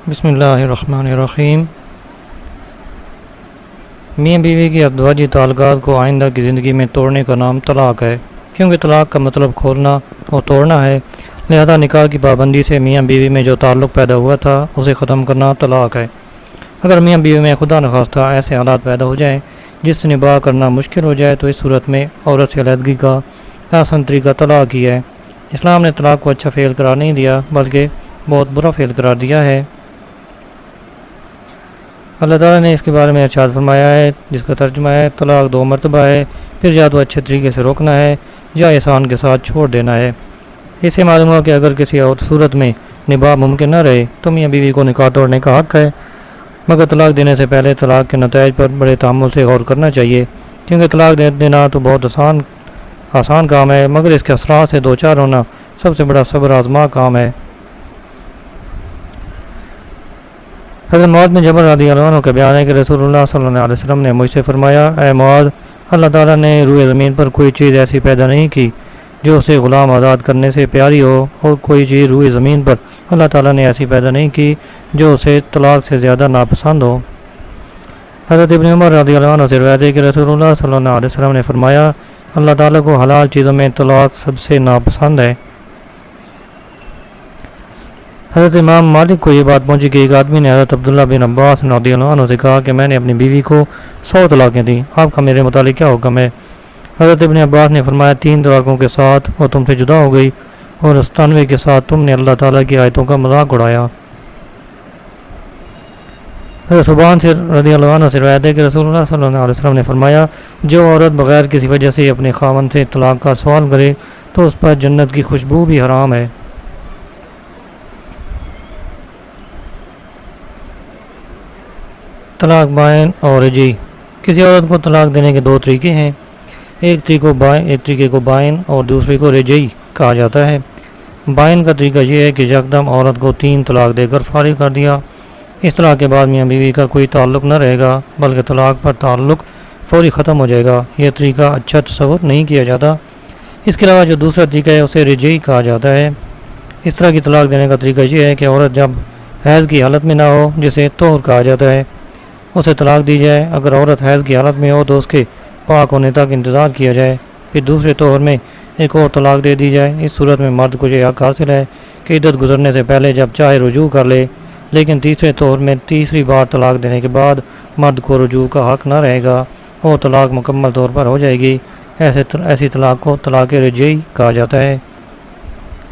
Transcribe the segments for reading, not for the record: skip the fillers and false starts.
بسم اللہ الرحمن الرحیم۔ میاں بیوی کے ازدواجی تعلقات کو آئندہ کی زندگی میں توڑنے کا نام طلاق ہے، کیونکہ طلاق کا مطلب کھولنا اور توڑنا ہے۔ لہذا نکاح کی پابندی سے میاں بیوی میں جو تعلق پیدا ہوا تھا اسے ختم کرنا طلاق ہے۔ اگر میاں بیوی میں خدا نخواستہ ایسے حالات پیدا ہو جائیں جس سے نباہ کرنا مشکل ہو جائے تو اس صورت میں عورت سے علیحدگی کا آسان طریقہ طلاق ہی ہے۔ اسلام نے طلاق کو اچھا فعل قرار نہیں دیا بلکہ بہت برا فعل قرار دیا ہے۔ اللہ تعالیٰ نے اس کے بارے میں ارشاد فرمایا ہے، جس کا ترجمہ ہے طلاق 2 مرتبہ ہے، پھر یا تو اچھے طریقے سے روکنا ہے یا احسان کے ساتھ چھوڑ دینا ہے۔ اس سے معلوم ہوا کہ اگر کسی اور صورت میں نباہ ممکن نہ رہے تو میاں بیوی کو نکاح توڑنے کا حق ہے، مگر طلاق دینے سے پہلے طلاق کے نتائج پر بڑے تحمل سے غور کرنا چاہیے، کیونکہ طلاق دینا تو بہت آسان کام ہے، مگر اس کے اثرات سے دوچار ہونا سب سے بڑا صبر آزما کام ہے۔ حضرت معاذ بن جبل رضی اللہ عنہ کا بیان ہے کہ رسول اللہ صلی اللہ علیہ وسلم نے مجھ سے فرمایا، اے معاذ، اللہ تعالیٰ نے روئے زمین پر کوئی چیز ایسی پیدا نہیں کی جو اسے غلام آزاد کرنے سے پیاری ہو، اور کوئی چیز روئے زمین پر اللہ تعالیٰ نے ایسی پیدا نہیں کی جو اسے طلاق سے زیادہ ناپسند ہو۔ حضرت ابن عمر رضی اللہ عنہ سے روایت ہے کہ رسول اللہ صلی اللہ علیہ وسلم نے فرمایا، اللہ تعالیٰ کو حلال چیزوں میں طلاق سب سے ناپسند ہے۔ حضرت امام مالک کو یہ بات پہنچی کہ ایک آدمی نے حضرت عبداللہ بن عباس رضی اللہ عنہ سے کہا کہ میں نے اپنی بیوی کو 100 طلاقیں دیں، آپ کا میرے متعلق کیا حکم ہے؟ حضرت ابن عباس نے فرمایا، 3 طلاقوں کے ساتھ وہ تم سے جدا ہو گئی، اور 97 کے ساتھ تم نے اللہ تعالیٰ کی آیتوں کا مذاق اڑایا۔ حضرت صبان سے رضی اللہ عنہ سے روایت ہے کہ رسول اللہ صلی اللہ علیہ وسلم نے فرمایا، جو عورت بغیر کسی وجہ سے اپنے خاوند سے طلاق کا سوال کرے تو اس پر جنت کی خوشبو بھی حرام ہے۔ طلاق بائن اور رجعی۔ کسی عورت کو طلاق دینے کے 2 طریقے ہیں، ایک طریقے کو بائن اور دوسرے کو رجعی کہا جاتا ہے۔ بائن کا طریقہ یہ ہے کہ یکدم عورت کو 3 طلاق دے کر فارغ کر دیا۔ اس طلاق کے بعد میاں بیوی کا کوئی تعلق نہ رہے گا بلکہ طلاق پر تعلق فوری ختم ہو جائے گا۔ یہ طریقہ اچھا تصور نہیں کیا جاتا۔ اس کے علاوہ جو دوسرا طریقہ ہے اسے رجعی کہا جاتا ہے۔ اس طرح کی طلاق دینے کا طریقہ یہ ہے کہ عورت جب حیض کی حالت میں نہ ہو، جسے طہر کہا جاتا ہے، اسے طلاق دی جائے۔ اگر عورت حیض کی حالت میں ہو تو اس کے پاک ہونے تک انتظار کیا جائے، پھر دوسرے طہر میں ایک اور طلاق دے دی جائے۔ اس صورت میں مرد کو یہ حق حاصل ہے کہ عدت گزرنے سے پہلے جب چاہے رجوع کر لے، لیکن تیسرے طہر میں تیسری بار طلاق دینے کے بعد مرد کو رجوع کا حق نہ رہے گا اور طلاق مکمل طور پر ہو جائے گی۔ ایسی طلاق کو طلاق رجعی کہا جاتا ہے۔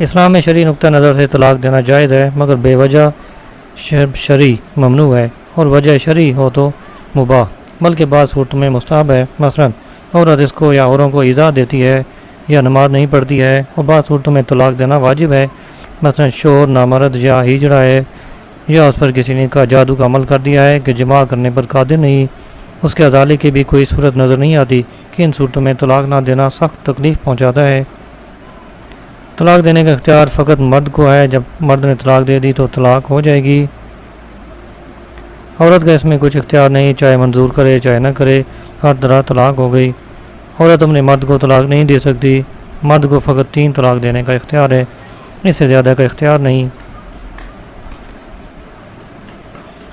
اسلام میں شرعی نقطہ نظر سے طلاق دینا جائز ہے، مگر بے وجہ شرعی ممنوع ہے، اور وجہ شرعی ہو تو مباح، بلکہ بعض صورتوں میں مستحب ہے۔ مثلا عورت اس کو یا اوروں کو ایذا دیتی ہے یا نماز نہیں پڑھتی ہے، اور بعض صورتوں میں طلاق دینا واجب ہے۔ مثلا شوہر نامرد یا ہجڑا ہے، یا اس پر کسی نے کا جادو کا عمل کر دیا ہے کہ جماع کرنے پر قادر نہیں، اس کے ازالے کی بھی کوئی صورت نظر نہیں آتی کہ ان صورتوں میں طلاق نہ دینا سخت تکلیف پہنچاتا ہے۔ طلاق دینے کا اختیار فقط مرد کو ہے۔ جب مرد نے طلاق دے دی تو طلاق ہو جائے گی۔ عورت کا اس میں کچھ اختیار نہیں، چاہے منظور کرے چاہے نہ کرے، ہر طرح طلاق ہو گئی۔ عورت اپنے مرد کو طلاق نہیں دے سکتی، مرد کو فقط 3 طلاق دینے کا اختیار ہے، اس سے زیادہ کا اختیار نہیں۔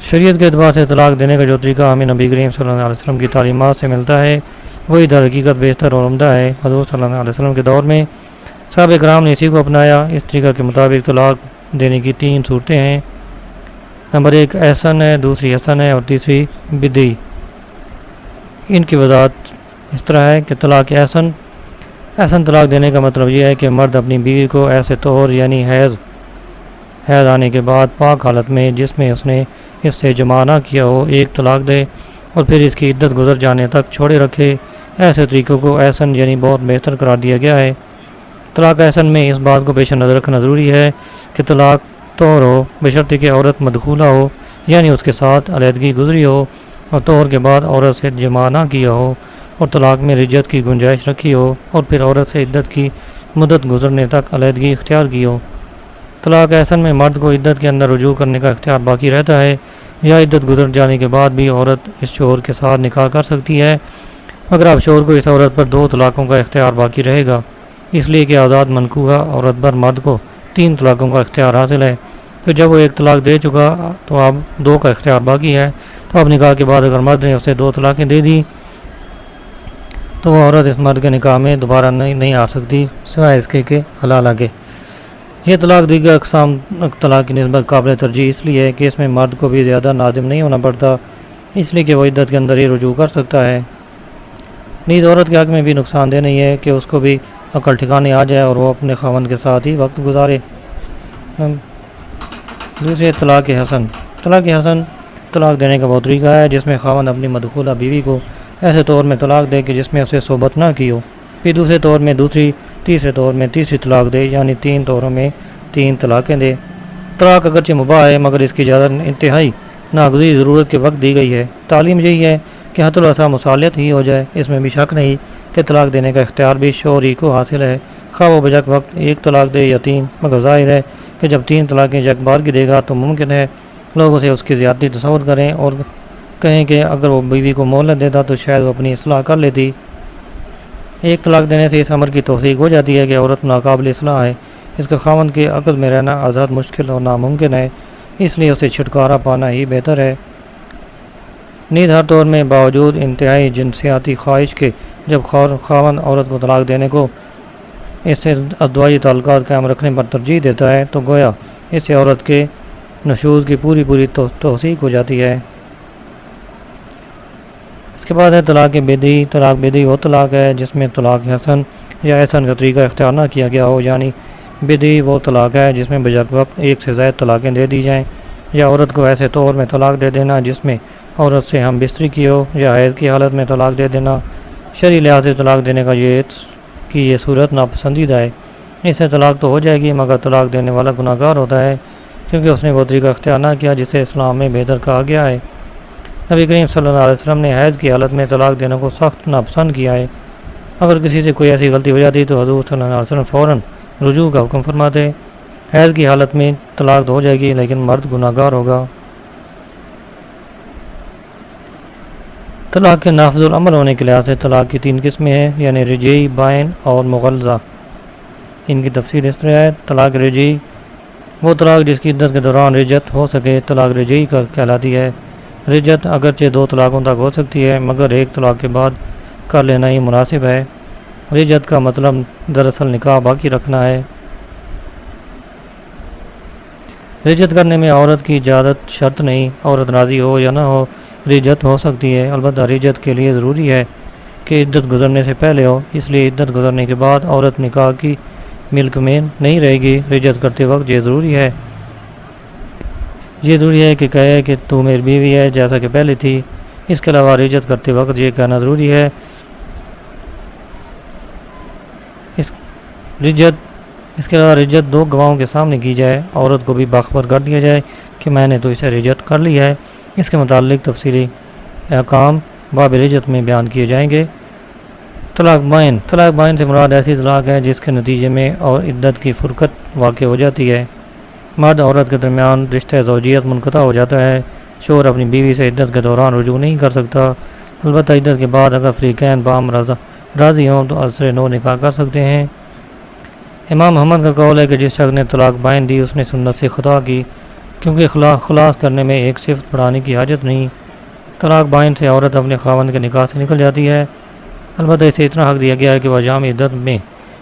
شریعت کے اعتبار سے طلاق دینے کا جو طریقہ ہمیں نبی کریم صلی اللہ علیہ وسلم کی تعلیمات سے ملتا ہے وہی در حقیقت بہتر اور عمدہ ہے۔ حضور صلی اللہ علیہ وسلم کے دور میں صحابہ کرام نے اسی کو اپنایا۔ اس طریقہ کے مطابق طلاق دینے کی 3 صورتیں ہیں۔ نمبر 1 احسن ہے، دوسری حسن ہے، اور تیسری بدعی۔ ان کی وضاحت اس طرح ہے کہ طلاق احسن طلاق دینے کا مطلب یہ ہے کہ مرد اپنی بیوی کو ایسے طہر یعنی حیض آنے کے بعد پاک حالت میں جس میں اس نے اس سے جماع نہ کیا ہو 1 طلاق دے، اور پھر اس کی عدت گزر جانے تک چھوڑے رکھے۔ ایسے طریقوں کو احسن یعنی بہت بہتر قرار دیا گیا ہے۔ طلاق احسن میں اس بات کو پیش نظر رکھنا ضروری ہے کہ طلاق طہر ہو، بشرطے کہ عورت مدخولہ ہو، یعنی اس کے ساتھ علیحدگی گزری ہو، اور طہر کے بعد عورت سے جماع نہ کیا ہو، اور طلاق میں رجعت کی گنجائش رکھی ہو، اور پھر عورت سے عدت کی مدت گزرنے تک علیحدگی اختیار کی ہو۔ طلاق احسن میں مرد کو عدت کے اندر رجوع کرنے کا اختیار باقی رہتا ہے، یا عدت گزر جانے کے بعد بھی عورت اس شوہر کے ساتھ نکاح کر سکتی ہے، مگر اب شوہر کو اس عورت پر 2 طلاقوں کا اختیار باقی رہے گا، اس لیے کہ آزاد منکوحہ عورت پر مرد کو 3 طلاقوں کا اختیار حاصل ہے۔ تو پھر جب وہ ایک طلاق دے چکا تو اب دو کا اختیار باقی ہے، تو اب نکاح کے بعد اگر مرد نے اسے دو طلاقیں دے دی تو وہ عورت اس مرد کے نکاح میں دوبارہ نہیں آ سکتی سوائے اس کے کہ حلال آگے۔ یہ طلاق دیگر اقسام طلاق کی نسبت قابل ترجیح اس لیے ہے کہ اس میں مرد کو بھی زیادہ نادم نہیں ہونا پڑتا، اس لیے کہ وہ عدت کے اندر ہی رجوع کر سکتا ہے۔ نیز عورت کے حق میں بھی نقصان دہ نہیں ہے کہ اس کو بھی عقل ٹھکانے آ جائے اور وہ اپنے خاوند کے ساتھ ہی وقت گزارے۔ دوسرے طلاق حسن۔ طلاق حسن طلاق دینے کا وہ طریقہ ہے جس میں خاوند اپنی مدخولہ بیوی کو ایسے طور میں طلاق دے کہ جس میں اسے صحبت نہ کی ہو، پھر دوسرے طور میں دوسری، تیسرے طور میں تیسری طلاق دے، یعنی 3 طوروں میں 3 طلاقیں دے۔ طلاق اگرچہ مباح ہے مگر اس کی اجازت انتہائی ناگزیر ضرورت کے وقت دی گئی ہے۔ تعلیم یہی ہے کہ حد الاقصیٰ مصالحت ہی ہو جائے، اس میں بھی شک نہیں کہ طلاق دینے کا اختیار بھی شوہر کو حاصل ہے، خواہ وہ بجک وقت 1 طلاق دے یا 3، مگر ظاہر ہے کہ جب 3 طلاقیں یک بار کی دے گا تو ممکن ہے لوگ اسے اس کی زیادتی تصور کریں اور کہیں کہ اگر وہ بیوی کو مہلت دیتا تو شاید وہ اپنی اصلاح کر لیتی۔ 1 طلاق دینے سے اس امر کی توثیق ہو جاتی ہے کہ عورت ناقابل اصلاح ہے، اس کے خاوند کے عقد میں رہنا آزاد مشکل اور ناممکن ہے، اس لیے اسے چھٹکارا پانا ہی بہتر ہے۔ نیز ہر طور میں باوجود انتہائی جنسیاتی خواہش کے جب خاوند عورت کو طلاق دینے کو اس سے ازدواجی تعلقات قائم رکھنے پر ترجیح دیتا ہے تو گویا اس سے عورت کے نشوز کی پوری توثیق ہو جاتی ہے۔ اس کے بعد ہے طلاق بدعی۔ طلاق بدعی وہ طلاق ہے جس میں طلاق حسن یا احسن کا طریقہ اختیار نہ کیا گیا ہو، یعنی بدعی وہ طلاق ہے جس میں بجک وقت 1 سے زائد طلاقیں دے دی جائیں، یا عورت کو ایسے طور میں طلاق دے دینا جس میں عورت سے ہم بستری کی ہو، یا حیض کی حالت میں طلاق دے دینا۔ شرعی لحاظ سے طلاق دینے کا یہ صورت ناپسندیدہ ہے، اس سے طلاق تو ہو جائے گی مگر طلاق دینے والا گناہ گار ہوتا ہے کیونکہ اس نے وہ طریقہ اختیار نہ کیا جسے اسلام میں بہتر کہا گیا ہے۔ نبی کریم صلی اللہ علیہ وسلم نے حیض کی حالت میں طلاق دینے کو سخت ناپسند کیا ہے۔ اگر کسی سے کوئی ایسی غلطی ہو جاتی تو حضور صلی اللہ علیہ وسلم فوراً رجوع کا حکم فرماتے۔ حیض کی حالت میں طلاق تو ہو جائے گی لیکن مرد گناہ گار ہوگا۔ طلاق کے نافذ العمل ہونے کے لحاظ سے طلاق کی 3 قسمیں ہیں، یعنی رجعی، بائن اور مغلظہ۔ ان کی تفصیل اس طرح ہے۔ طلاق رجعی وہ طلاق جس کی عدت کے دوران رجعت ہو سکے طلاق رجعی کا کہلاتی ہے۔ رجعت اگرچہ 2 طلاقوں تک ہو سکتی ہے مگر 1 طلاق کے بعد کر لینا ہی مناسب ہے۔ رجعت کا مطلب دراصل نکاح باقی رکھنا ہے۔ رجعت کرنے میں عورت کی اجازت شرط نہیں، عورت راضی ہو یا نہ ہو رجعت ہو سکتی ہے، البتہ رجعت کے لیے ضروری ہے کہ عدت گزرنے سے پہلے ہو، اس لیے عدت گزرنے کے بعد عورت نکاح کی ملک میں نہیں رہے گی۔ رجعت کرتے وقت یہ ضروری ہے کہ کہے کہ تو میری بیوی ہے جیسا کہ پہلے تھی۔ اس کے علاوہ رجعت کرتے وقت یہ کہنا ضروری ہے اس کے علاوہ رجعت 2 گواہوں کے سامنے کی جائے، عورت کو بھی باخبر کر دیا جائے کہ میں نے تو اسے رجعت کر لی ہے۔ اس کے متعلق تفصیلی احکام باب رجعت میں بیان کیے جائیں گے۔ طلاق بائن سے مراد ایسی طلاق ہے جس کے نتیجے میں اور عدت کی فرقت واقع ہو جاتی ہے، مرد عورت کے درمیان رشتہ زوجیت منقطع ہو جاتا ہے، شوہر اپنی بیوی سے عدت کے دوران رجوع نہیں کر سکتا، البتہ عدت کے بعد اگر فریقین باہم راضی ہوں تو ازر نو نکاح کر سکتے ہیں۔ امام محمد کا قول ہے کہ جس شخص نے طلاق بائن دی اس نے سنت سے خطا کی، کیونکہ خلاص کرنے میں ایک صفت بڑھانے کی حاجت نہیں۔ طلاق بائن سے عورت اپنے خاوند کے نکاح سے نکل جاتی ہے، البتہ اسے اتنا حق دیا گیا ہے کہ وہ ایام عدت میں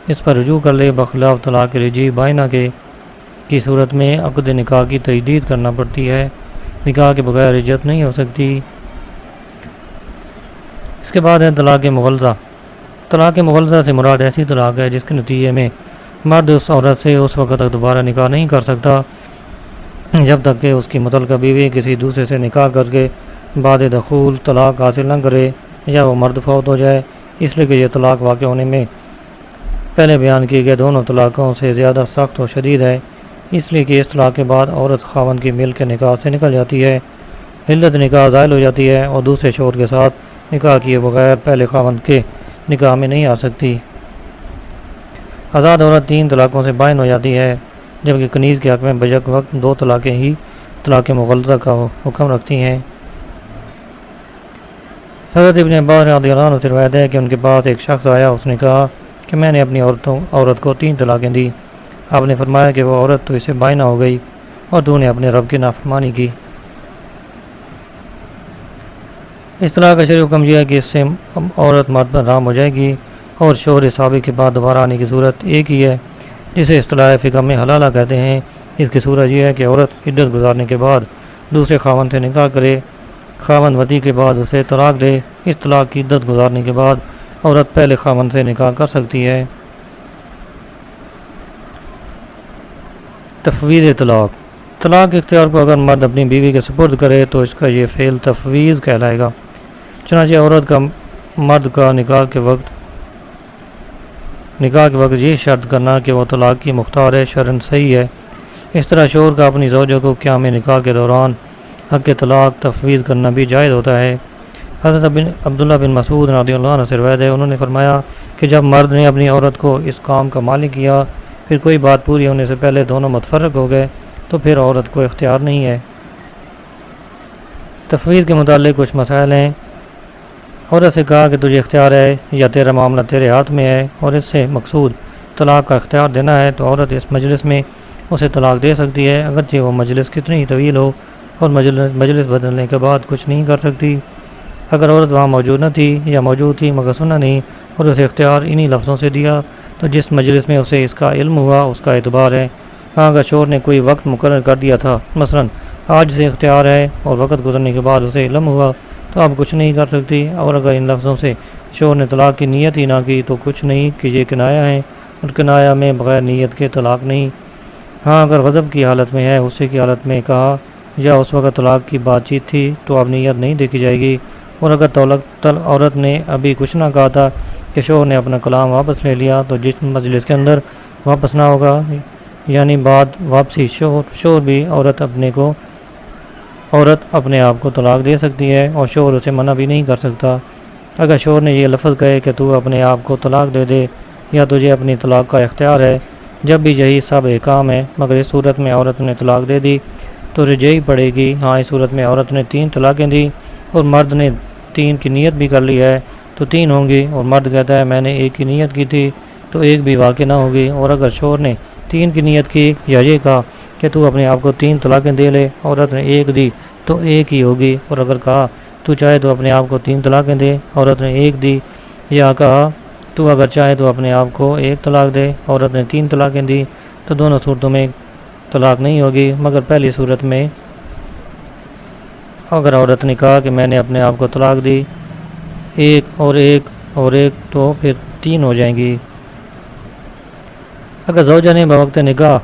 اس پر رجوع کر لے، بخلاف طلاق رجعی بائنہ کی صورت میں عقد نکاح کی تجدید کرنا پڑتی ہے، نکاح کے بغیر رجعت نہیں ہو سکتی۔ اس کے بعد ہے طلاق مغلظہ۔ طلاق مغلظہ سے مراد ایسی طلاق ہے جس کے نتیجے میں مرد اس عورت سے اس وقت تک دوبارہ نکاح نہیں کر سکتا جب تک کہ اس کی متعلقہ بیوی کسی دوسرے سے نکاح کر کے بعد دخول طلاق حاصل نہ کرے یا وہ مرد فوت ہو جائے، اس لیے کہ یہ طلاق واقع ہونے میں پہلے بیان کی گئے دونوں طلاقوں سے زیادہ سخت و شدید ہے، اس لیے کہ اس طلاق کے بعد عورت خاوند کی مل کے نکاح سے نکل جاتی ہے، علت نکاح زائل ہو جاتی ہے اور دوسرے شوہر کے ساتھ نکاح کیے بغیر پہلے خاوند کے نکاح میں نہیں آ سکتی۔ آزاد عورت 3 طلاقوں سے بائن ہو جاتی ہے، جبکہ کنیز کے حق میں بجک وقت 2 طلاقیں ہی طلاق مغلظہ کا حکم رکھتی ہیں۔ حضرت ابن عباس رضی اللہ عنہ سے روایت ہے کہ ان کے پاس ایک شخص آیا، اس نے کہا کہ میں نے اپنی عورت کو 3 طلاقیں دی۔ آپ نے فرمایا کہ وہ عورت تو اسے بائنہ ہو گئی، اور تو نے اپنے رب کی نافرمانی کی۔ اس طرح کا شرعی حکم یہ ہے کہ اس سے عورت مرد پر حرام ہو جائے گی، اور شوہر سابق کے بعد دوبارہ آنے کی صورت ایک ہی ہے، جسے اصطلاح فقہ میں حلالہ کہتے ہیں۔ اس کی صورت یہ ہے کہ عورت عدت گزارنے کے بعد دوسرے خاوند سے نکاح کرے، خاوند وطی کے بعد اسے طلاق دے۔ اس طلاق کی عدت گزارنے کے بعد عورت پہلے خاوند سے نکاح کر سکتی ہے۔ تفویض طلاق کے اختیار کو اگر مرد اپنی بیوی کے سپرد کرے تو اس کا یہ فعل تفویض کہلائے گا۔ چنانچہ عورت کا مرد کا نکاح کے وقت یہ شرط کرنا کہ وہ طلاق کی مختار ہے شرعاً صحیح ہے۔ اس طرح شوہر کا اپنی زوجہ کو قیام نکاح کے دوران حق طلاق تفویض کرنا بھی جائز ہوتا ہے۔ حضرت عبداللہ بن مسعود رضی اللہ عنہ سے روایت ہے، انہوں نے فرمایا کہ جب مرد نے اپنی عورت کو اس کام کا مالک کیا، پھر کوئی بات پوری ہونے سے پہلے دونوں متفرق ہو گئے تو پھر عورت کو اختیار نہیں ہے۔ تفویض کے متعلق کچھ مسائل ہیں۔ عورت سے کہا کہ تجھے اختیار ہے یا تیرا معاملہ تیرے ہاتھ میں ہے، اور اس سے مقصود طلاق کا اختیار دینا ہے، تو عورت اس مجلس میں اسے طلاق دے سکتی ہے، اگرچہ وہ مجلس کتنی ہی طویل ہو، اور مجلس بدلنے کے بعد کچھ نہیں کر سکتی۔ اگر عورت وہاں موجود نہ تھی یا موجود تھی مگر سنا نہیں اور اسے اختیار انہی لفظوں سے دیا، تو جس مجلس میں اسے اس کا علم ہوا اس کا اعتبار ہے۔ ہاں اگر شوہر نے کوئی وقت مقرر کر دیا تھا، مثلا آج سے اختیار ہے، اور وقت گزرنے کے بعد اسے علم ہوا، تو اب کچھ نہیں کر سکتی۔ اور اگر ان لفظوں سے شوہر نے طلاق کی نیت ہی نہ کی تو کچھ نہیں، کہ یہ کنایا ہے، اور کنایا میں بغیر نیت کے طلاق نہیں۔ ہاں اگر غضب کی حالت میں ہے، غصے کی حالت میں کہا یا اس وقت طلاق کی بات چیت تھی، تو اب نیت نہیں دیکھی جائے گی۔ اور اگر عورت نے ابھی کچھ نہ کہا تھا کہ شوہر نے اپنا کلام واپس لے لیا، تو جس مجلس کے اندر واپس نہ ہوگا، یعنی بعد واپسی شوہر بھی عورت اپنے آپ کو طلاق دے سکتی ہے، اور شوہر اسے منع بھی نہیں کر سکتا۔ اگر شوہر نے یہ لفظ کہے کہ تو اپنے آپ کو طلاق دے دے یا تجھے اپنی طلاق کا اختیار ہے، جب بھی یہی سب احکام ہے، مگر اس صورت میں عورت نے طلاق دے دی تو رجعی پڑے گی۔ ہاں اس صورت میں عورت نے 3 طلاقیں دی اور مرد نے 3 کی نیت بھی کر لی ہے تو 3 ہوں گی، اور مرد کہتا ہے میں نے 1 کی نیت کی تھی تو 1 بھی واقع نہ ہوگی۔ اور اگر شوہر نے 3 کی نیت کی یا یہ کہا کہ تو اپنے آپ کو 3 طلاقیں دے لے، عورت نے 1 دی تو 1 ہی ہوگی۔ اور اگر کہا تو چاہے تو اپنے آپ کو 3 طلاقیں دے، عورت نے 1 دی، یا کہا تو اگر چاہے تو اپنے آپ کو 1 طلاق دے، عورت نے 3 طلاقیں دی، تو دونوں صورتوں میں طلاق نہیں ہوگی، مگر پہلی صورت میں اگر عورت نے کہا کہ میں نے اپنے آپ کو طلاق دی 1 اور 1 تو پھر 3 ہو جائیں گی۔ اگر زوجہ نے بوقت نکاح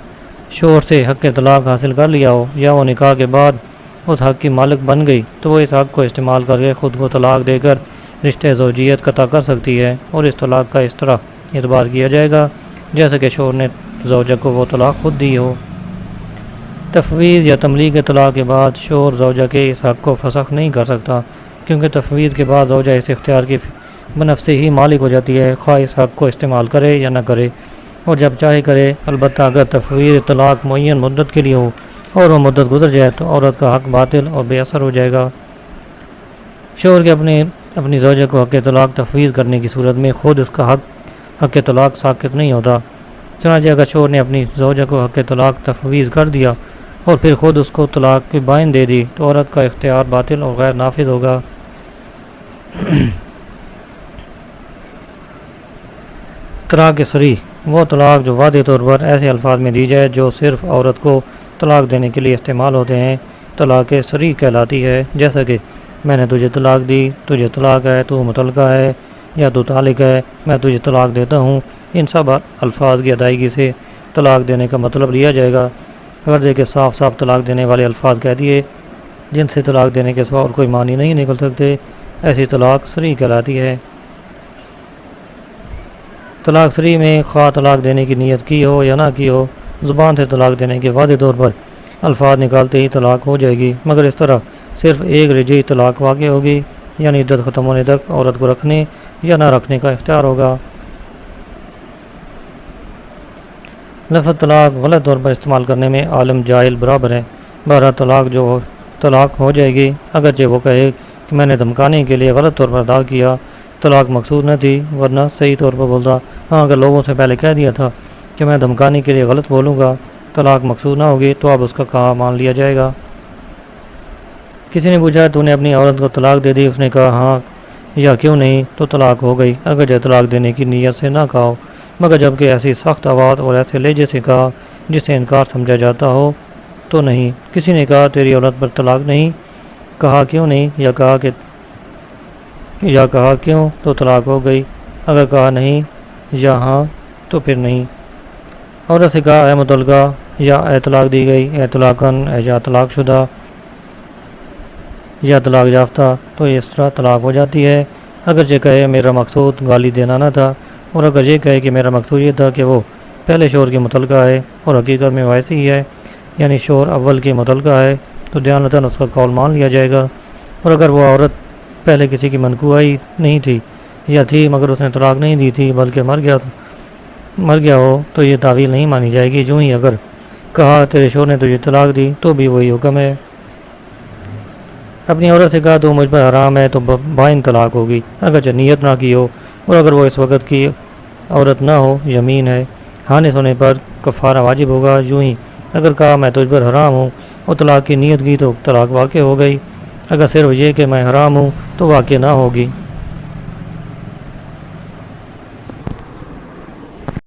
شوہر سے حق طلاق حاصل کر لیا ہو، یا وہ نکاح کے بعد اس حق کی مالک بن گئی، تو وہ اس حق کو استعمال کر کے خود کو طلاق دے کر رشتہ زوجیت قطع کر سکتی ہے، اور اس طلاق کا اس طرح اعتبار کیا جائے گا جیسا کہ شوہر نے زوجہ کو وہ طلاق خود دی ہو۔ تفویض یا تملیغ طلاق کے بعد شوہر زوجہ کے اس حق کو فسخ نہیں کر سکتا، کیونکہ تفویض کے بعد زوجہ اس اختیار کی بنفس ہی مالک ہو جاتی ہے، خواہ اس حق کو استعمال کرے یا نہ کرے، اور جب چاہے کرے۔ البتہ اگر تفویض طلاق معین مدت کے لیے ہو اور وہ مدت گزر جائے تو عورت کا حق باطل اور بے اثر ہو جائے گا۔ شوہر کے اپنی زوجہ کو حق طلاق تفویض کرنے کی صورت میں خود اس کا حق طلاق ساقط نہیں ہوتا۔ چنانچہ اگر شوہر نے اپنی زوجہ کو حق طلاق تفویض کر دیا اور پھر خود اس کو طلاق کی بائن دے دی، تو عورت کا اختیار باطل اور غیر نافذ ہوگا۔ طلاق صریح وہ طلاق جو واضح طور پر ایسے الفاظ میں دی جائے جو صرف عورت کو طلاق دینے کے لیے استعمال ہوتے ہیں، طلاق صریح کہلاتی ہے، جیسا کہ میں نے تجھے طلاق دی، تجھے طلاق ہے، تو مطلقہ ہے یا تو طالق ہے، میں تجھے طلاق دیتا ہوں۔ ان سب الفاظ کی ادائیگی سے طلاق دینے کا مطلب لیا جائے گا۔ اگر دیکھیں صاف طلاق دینے والے الفاظ کہہ دیے جن سے طلاق دینے کے سوا اور کوئی معنی نہیں نکل سکتے، ایسی طلاق صریح کہلاتی ہے۔ طلاق صریح میں خواہ طلاق دینے کی نیت کی ہو یا نہ کی ہو، زبان سے طلاق دینے کے واضح طور پر الفاظ نکالتے ہی طلاق ہو جائے گی، مگر اس طرح صرف ایک رجعی طلاق واقع ہوگی، یعنی عدت ختم ہونے تک عورت کو رکھنے یا نہ رکھنے کا اختیار ہوگا۔ لفظ طلاق غلط طور پر استعمال کرنے میں عالم جاہل برابر ہے۔ بہرحال طلاق ہو جائے گی، اگرچہ وہ کہے کہ میں نے دھمکانے کے لیے غلط طور پر ادا کیا، طلاق مقصود نہ تھی، ورنہ صحیح طور پر بولتا۔ ہاں اگر لوگوں سے پہلے کہہ دیا تھا کہ میں دھمکانے کے لیے غلط بولوں گا، طلاق مقصود نہ ہوگی تو اب اس کا کہا مان لیا جائے گا۔ کسی نے پوچھا تو نے اپنی عورت کو طلاق دے دی؟ اس نے کہا ہاں یا کیوں نہیں، تو طلاق ہو گئی، اگر جو طلاق دینے کی نیت سے نہ کہا ہو، مگر جب کہ ایسی سخت آواز اور ایسے لہجے سے کہا جسے انکار سمجھا جاتا ہو تو نہیں۔ کسی نے کہا تیری عورت پر طلاق نہیں، کہا کیوں نہیں، یا کہا کیوں، تو طلاق ہو گئی، اگر کہا نہیں یا ہاں تو پھر نہیں۔ عورت سے کہا اے مطلقہ یا اے طلاق دی گئی، اے طلاقاً، یا طلاق شدہ، یا طلاق یافتہ، تو اس طرح طلاق ہو جاتی ہے۔ اگرچہ کہے میرا مقصود گالی دینا نہ تھا، اور اگر یہ کہے کہ میرا مقصود یہ تھا کہ وہ پہلے شوہر کی متعلقہ ہے اور حقیقت میں ویسے ہی ہے، یعنی شوہر اول کی متعلقہ ہے، تو دیانتاً اس کا قول مان لیا جائے گا۔ اور اگر وہ عورت پہلے کسی کی منقوہ ہی نہیں تھی یا تھی مگر اس نے طلاق نہیں دی تھی بلکہ مر گیا ہو، تو یہ تعویل نہیں مانی جائے گی۔ جو ہی اگر کہا تیرے شوہر نے تجھے طلاق دی تو بھی وہی حکم ہے۔ اپنی عورت سے کہا تو مجھ پر حرام ہے، تو بائن طلاق ہوگی، اگرچہ نیت نہ کی ہو، اور اگر وہ اس وقت کی عورت نہ ہو، یمین ہے، حانث ہونے پر کفارہ واجب ہوگا۔ یوں ہی اگر کہا میں تجھ پر حرام ہوں اور طلاق کی نیت کی تو طلاق واقع ہو گئی، اگر صرف یہ کہ میں حرام ہوں تو واقع نہ ہوگی۔